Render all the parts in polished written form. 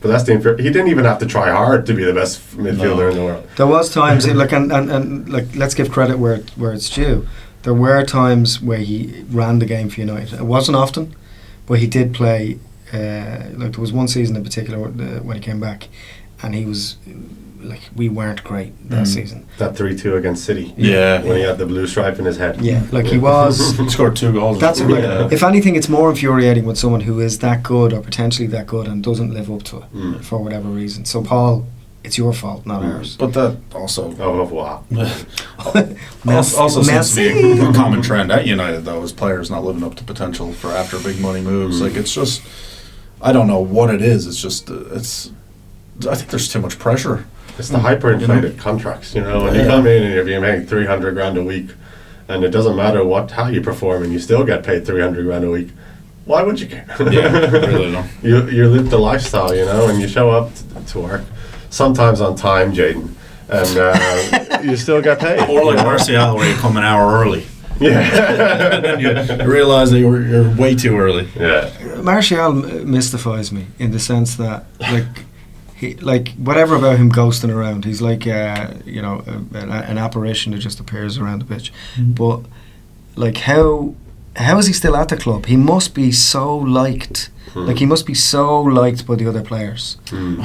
But that's he didn't even have to try hard to be the best midfielder in the world. There was times, like, and like, let's give credit where it's due. There were times where he ran the game for United. It wasn't often, but he did play. Like, there was one season in particular when he came back, and he was like, we weren't great that season. That 3-2 against City. Yeah. When he had the blue stripe in his head. Yeah, like he was. He scored 2 goals. That's like, if anything, it's more infuriating with someone who is that good or potentially that good and doesn't live up to it for whatever reason. So, Paul, it's your fault, not ours. But that also... Oh, wow. also seems to be a common trend at United, though, is players not living up to potential for after big money moves. Like, it's just... I don't know what it is. It's just... I think there's too much pressure. It's the hyperinflated contracts, When you come in and you're being paid $300,000 a week, and it doesn't matter how you perform, and you still get paid $300,000 a week. Why would you care? Yeah, really no. You live the lifestyle, and you show up to work, sometimes on time, Jaden, and you still get paid. Or like Martial, where you come an hour early. Yeah. And then you realise that you're way too early. Yeah. Martial mystifies me in the sense that, like, whatever about him ghosting around, he's like, an apparition that just appears around the pitch. But, like, how is he still at the club? He must be so liked. Like, he must be so liked by the other players.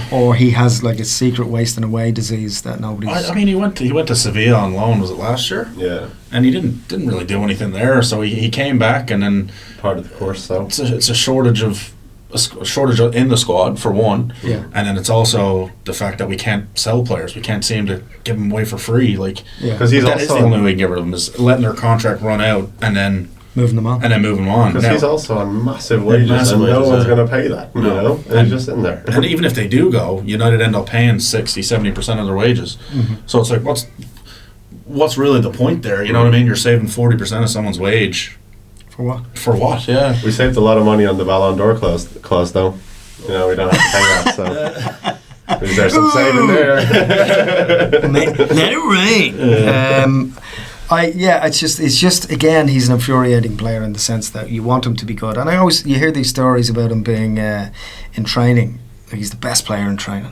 Or he has, like, a secret wasting away disease that nobody's... I mean, he went to Sevilla on loan, was it last year? Yeah. And he didn't really do anything there, so he came back, and then... Part of the course, though. It's a shortage in the squad, for one. Yeah. And then it's also the fact that we can't sell players. We can't seem to give them away for free. Like, because he's that is the only way we can get rid of them, is letting their contract run out and then moving them on. Because he's also on massive wages, and no one's going to pay that, And he's just in there. And even if they do go, United end up paying 60-70% of their wages. So it's like, what's really the point there? You know what I mean? You're saving 40% of someone's wage. For what? For what? Yeah. We saved a lot of money on the Ballon d'Or clause, though. We don't have to pay that, so there's some saving there. Let it rain. It's just again, he's an infuriating player in the sense that you want him to be good, and you hear these stories about him being in training. Like, he's the best player in training.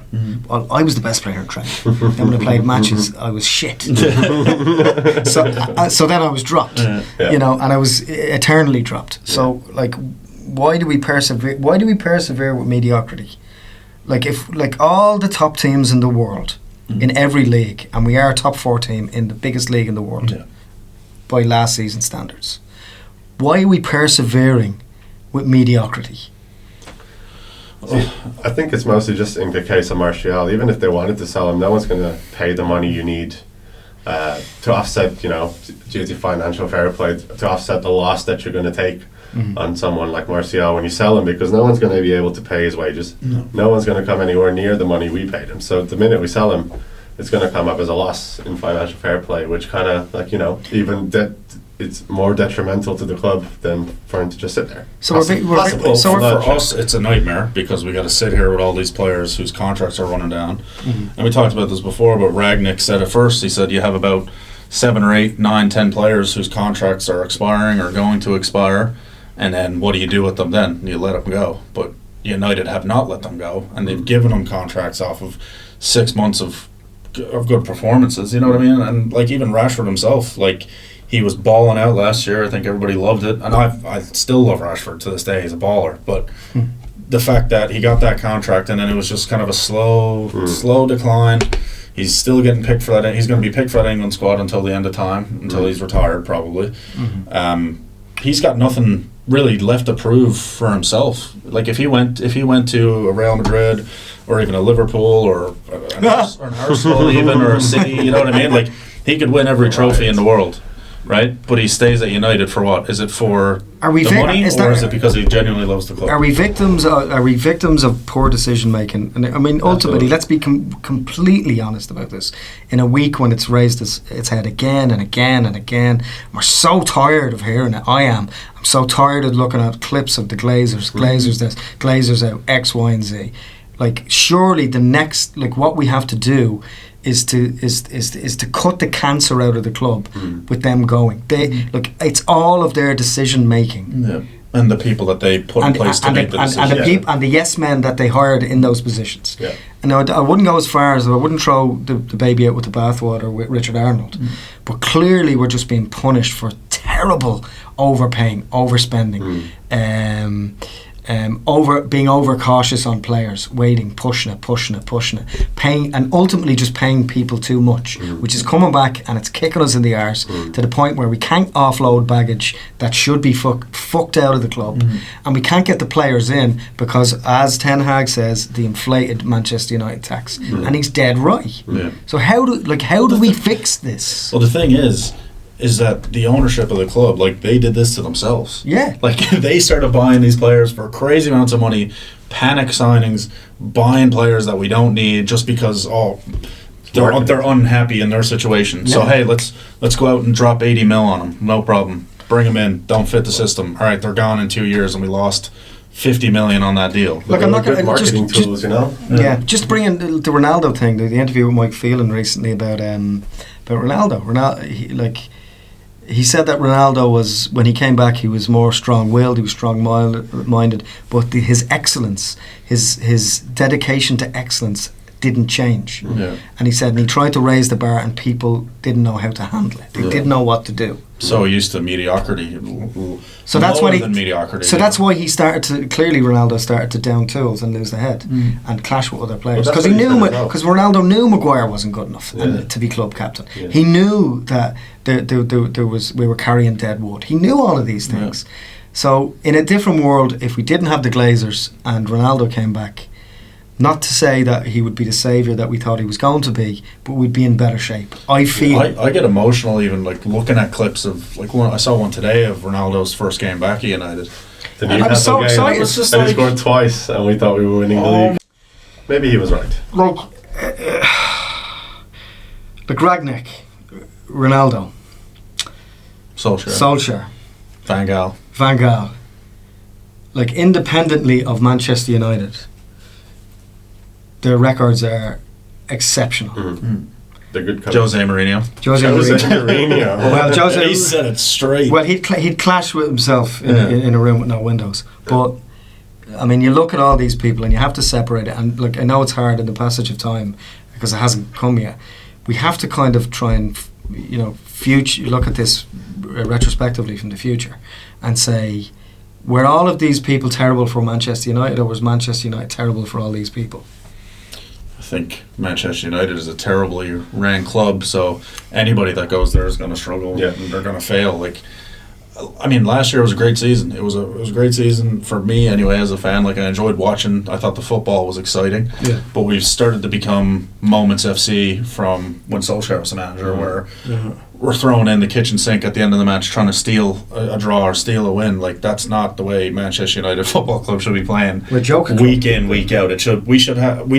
Well, I was the best player in training. Then when I played matches, I was shit. So then I was dropped, and I was eternally dropped. So, like, why do we persevere? Why do we persevere with mediocrity? Like, if all the top teams in the world, in every league, and we are a top 4 team in the biggest league in the world by last season standards, why are we persevering with mediocrity? See, I think it's mostly just in the case of Martial. Even if they wanted to sell him, no one's going to pay the money you need to offset, due to financial fair play, to offset the loss that you're going to take on someone like Martial when you sell him, because no one's going to be able to pay his wages. No one's going to come anywhere near the money we paid him. So the minute we sell him, it's going to come up as a loss in financial fair play, which kind of, even it's more detrimental to the club than for him to just sit there. So for us, it's a nightmare, because we got to sit here with all these players whose contracts are running down. And we talked about this before, but Ragnick said at first, he said you have about 7 or 8, 9, 10 players whose contracts are expiring or going to expire, and then what do you do with them then? You let them go. But United have not let them go, and they've given them contracts off of 6 months of good performances, you know what I mean? And like, even Rashford himself, like, he was balling out last year. I think everybody loved it, and I still love Rashford to this day. He's a baller, but the fact that he got that contract and then it was just kind of a slow decline. He's still getting picked for that. He's going to be picked for that England squad until the end of time, until he's retired probably. He's got nothing really left to prove for himself. Like, if he went to a Real Madrid or even a Liverpool or an Arsenal even, or a City, you know what I mean? Like, he could win every trophy in the world. Right, but he stays at United for what? Is it for the money, or is it because he genuinely loves the club? Are we victims of poor decision making? And I mean, ultimately, let's be completely honest about this. In a week when it's raised its head again and again and again, we're so tired of hearing it. I'm so tired of looking at clips of the Glazers. Glazers this, Glazers out, X, Y, and Z. Like, surely the next, like, what we have to do is to cut the cancer out of the club with them going. Look, it's all of their decision making and the people that they put in place to make the decisions. And the yes men that they hired in those positions. Yeah. And I wouldn't go as far as I wouldn't throw the baby out with the bathwater with Richard Arnold, but clearly we're just being punished for terrible overpaying, overspending, being overcautious on players, waiting, pushing it, paying, and ultimately just paying people too much, which is coming back and it's kicking us in the arse to the point where we can't offload baggage that should be fucked out of the club, and we can't get the players in because, as Ten Hag says, the inflated Manchester United tax, and he's dead right. So how do we fix this? Well, the thing is that the ownership of the club, like, they did this to themselves. Yeah. Like, they started buying these players for crazy amounts of money, panic signings, buying players that we don't need just because, they're unhappy in their situation. Yeah. So, hey, let's go out and drop 80 mil on them. No problem. Bring them in. Don't fit the system. All right, they're gone in 2 years and we lost 50 million on that deal. Look, I'm not going to marketing tools, you know. Yeah, just bringing the Ronaldo thing. The interview with Mike Phelan recently about Ronaldo. He said that Ronaldo was, when he came back, he was more strong-willed, he was strong-minded, but his excellence, his dedication to excellence didn't change. Yeah. And he said, and he tried to raise the bar and people didn't know how to handle it. They didn't know what to do. So used to mediocrity. So that's when mediocrity. So that's why he Ronaldo started to down tools and lose the head and clash with other players, because Ronaldo knew Maguire wasn't good enough to be club captain. Yeah. He knew that we were carrying dead wood. He knew all of these things. Yeah. So in a different world, if we didn't have the Glazers and Ronaldo came back, not to say that he would be the saviour that we thought he was going to be, but we'd be in better shape. I feel. I get emotional even like looking at clips of, like, I saw one today of Ronaldo's first game back at United. The Newcastle game. Excited. It just he scored twice, and we thought we were winning the league. Maybe he was right. Look, the Ragnick, Ronaldo, Solskjaer, Van Gaal, like, independently of Manchester United, their records are exceptional. They're good coaches. Jose Mourinho. Well, Jose. He said it straight. Well, he'd clash with himself in a room with no windows. But I mean, you look at all these people and you have to separate it. And look, I know it's hard in the passage of time because it hasn't come yet. We have to kind of try and look at this retrospectively from the future and say, were all of these people terrible for Manchester United, or was Manchester United terrible for all these people? I think Manchester United is a terribly ran club, so anybody that goes there is going to struggle and they're going to fail. Like, I mean, last year was a great season. It was a great season for me anyway as a fan. Like, I enjoyed watching. I thought the football was exciting. Yeah. But we've started to become Moments FC from when Solskjaer was the manager, where we're throwing in the kitchen sink at the end of the match trying to steal a draw or steal a win. Like, that's not the way Manchester United Football Club should be playing. We're joking. Week in, week out. We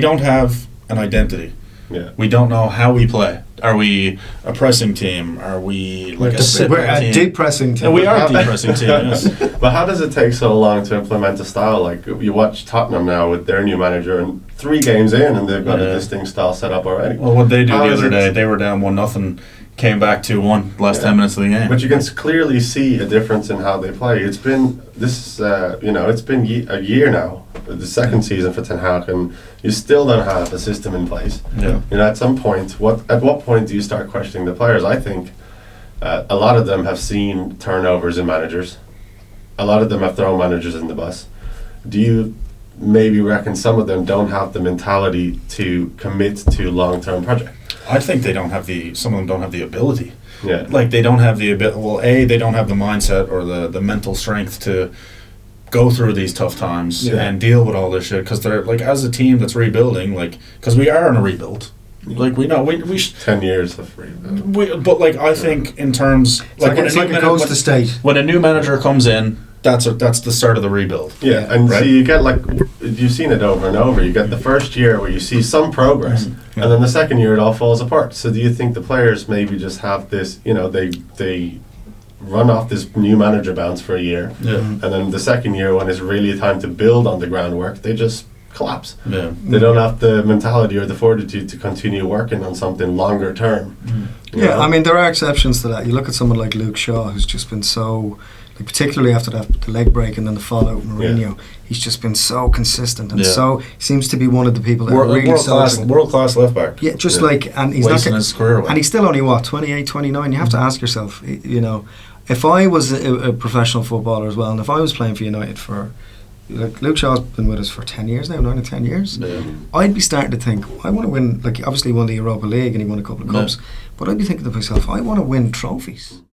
don't have an identity. Yeah. We don't know how we play. Are we a pressing team? Are we like we're a depressing team? Yeah, we are a depressing team, yes. But how does it take so long to implement a style? Like, you watch Tottenham now with their new manager, and 3 games in and they've got a distinct style set up already. Well, what they do the other day, they were down 1-0, came back 2-1 last 10 minutes of the game. But you can clearly see a difference in how they play. It's been it's been a year now, the second season for Ten Hag, and you still don't have a system in place. Yeah. At some point, at what point do you start questioning the players? I think a lot of them have seen turnovers in managers. A lot of them have thrown managers in the bus. Do you maybe reckon some of them don't have the mentality to commit to long-term projects? I think some of them don't have the ability. Yeah. Like, they don't have the ability. Well, they don't have the mindset or the mental strength to go through these tough times and deal with all this shit. Because they're, like, as a team that's rebuilding, like, because we are in a rebuild. Like, we know we 10 years of rebuild. But like, I think in terms like it goes to state. When a new manager comes in, that's the start of the rebuild. Yeah, and right? So you get, like, you've seen it over and over. You get the first year where you see some progress, and then the second year it all falls apart. So do you think the players maybe just have this, they run off this new manager bounce for a year, and then the second year, when it's really time to build on the groundwork, they just collapse. Yeah. They don't have the mentality or the fortitude to continue working on something longer term. I mean, there are exceptions to that. You look at someone like Luke Shaw, who's just been so like particularly after the leg break and then the fallout with Mourinho, he's just been so consistent and so seems to be one of the people that are really world class left back. Yeah, just like, and he's wasting his career away. And he's still only 28, 29. You have to ask yourself, you know, if I was a professional footballer as well, and if I was playing for United for, like, Luke Shaw's been with us for 10 years now, 9 or 10 years. Yeah. I'd be starting to think, I want to win, like, obviously he won the Europa League and he won a couple of cups, but I'd be thinking to myself, I want to win trophies.